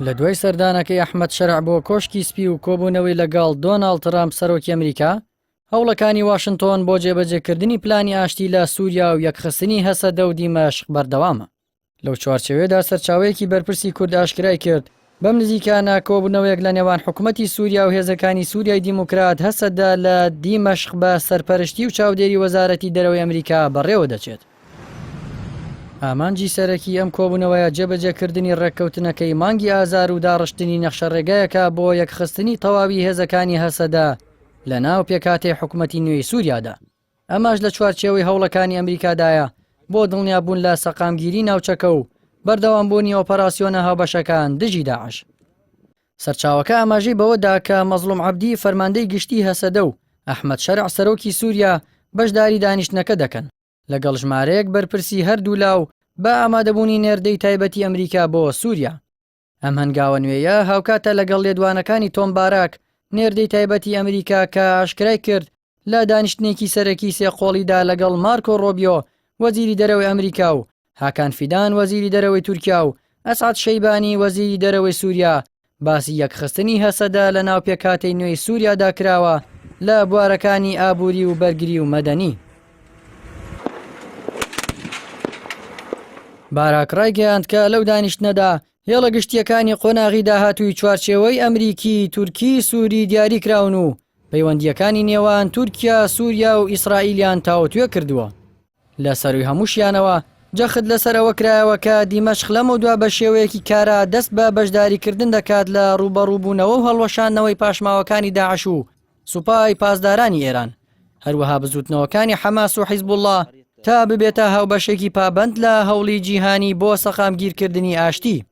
لە دوای سەردانەکەی ئەحمەد شەرع بۆ کۆشکی سپی و کۆبوونەوەی لەگەڵ دۆناڵد ترامپ سەرۆکی ئەمریکا، هەوڵەکانی واشنتۆن بۆ جێبەجێکردنی پلانی ئاشتی لە سووریا و یەکخستنی هەسەدە و دیمەشق بەردەوامە. لەو چوارچێوەیەدا سەرچاوەیەکی بەرپرسی کورد ئاشکرای کرد بەم نزیکانە کۆبوونەوەیەک لە نێوان حکوومەتی سووریا و هێزەکانی سووریای دیموکرات هەسەدە لە دیمەشق بە سەرپەرشتی و چاودێری وەزارەتی دەرەوەی ئەمریکا بەڕێوە دەچێت. ئامانجی سەرەکی ئەم کۆبوونەوەیە جێبەجێکردنی ڕێککەوتنەکەی مانگی ئازار و داڕشتنی نەخشەڕێگایەکە بۆ یەکخستنی تەواوی هێزەکانی هەسەدە لە ناو پێکاتێ حکوومەتی نوێی سووریادا. ئەماش لە چوارچێوەی هەوڵەکانی ئەمریکادایە بۆ دڵنیابوون لە سەقامگیری ناوچەکە و بەردەوامبوونی ئۆپەراسیۆنە هاوبەشەکان دژی داعش. سەرچاوەکە ئاماژەی بەوەدا کە مەزلوم عەبدی فەرماندەی گشتی هەسەدە و ئەحمەد شەرع سەرۆکی سووریا بەشداری دانیشتنەکە دەکەن لەگەڵ ژمارەیەک بەرپرسی هەردوو لاو بە ئامادەبوونی نێردەی تایبەتی ئەمریکا بۆ سووریا. ئەم هەنگاوە نوێیە هاوکاتە لەگەڵ لێدوانەکانی تۆم باراک نێردەی تایبەتی ئەمریکا کە ئاشکرای کرد لە دانیشتنێکی سەرەکی سێقۆڵیدا لەگەڵ مارکۆ ڕۆبیۆ وەزیری دەرەوەی ئەمریکا و هاکان فیدان وەزیری دەرەوەی تورکیا و ئەسعەد شەیبانی وەزیری دەرەوەی سووریا باسی یەکخستنی هەسەدە لە ناو پێکاتەی نوێی سووریادا کراوە لە بوارەکانی ئابووری و بەرگری و مەدەنی. باراک ڕایگەیاند کە لەو دانیشتنەدا هێڵە گشتیەکانی قۆناغی داهاتووی چوارچێوەی ئەمریکی، تورکی، سووری دیاری کراون و پەیوەندیەکانی نێوان تورکیا، سووریا و ئیسرائیلیان تاوتوێ کردووە. لە سەروی هەمووشیانەوە جەخت لەسەر ئەوە کرایەوە کە دیمەشق لەمەوە بە شێوەیەکی کارا دەست بە بەشداریکردن دەکات لە ڕوبەڕووبوونەوە و هەڵوەشاندنەوەی پاشماوەکانی داعش و سوپای پاسدارانی ئێران، هەروەها بزوتنەوەکانی حەماس و حیزبوڵڵا تا ببێتە هاوبەشێکی پابند لە هەوڵی جیهانی بۆ سەقامگیرکردنی ئاشتی.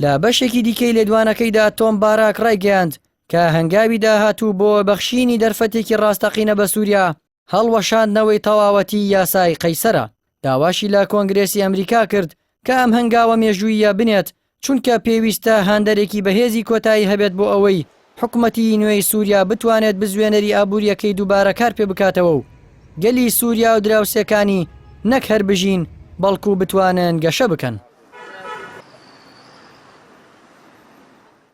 لە بەشێکی دیکەی لێدوانەکەیدا تۆم باراک ڕایگەیاند کە هەنگاوی داهاتوو بۆ بەخشینی دەرفەتێکی ڕاستەقینە بە سووریا هەڵوەشاندنەوەی تەواوەتی یاسای قەیسەرە. داواشی لە کۆنگرێسی ئەمریکا کرد کە ئەم هەنگاوە مێژوویە بنێت چونکە پێویستە هاندەرێکی بەهێزی کۆتایی هەبێت بۆ ئەوەی حکوومەتی نوێی سووریا بتوانێت بزوێنەری ئابووریەکەی دووبارە کار پێ بکاتەوە و گەلی سووریا و دراوسەکانی نەک هەر بژین بەڵکو بتوانن گەشە بکەن.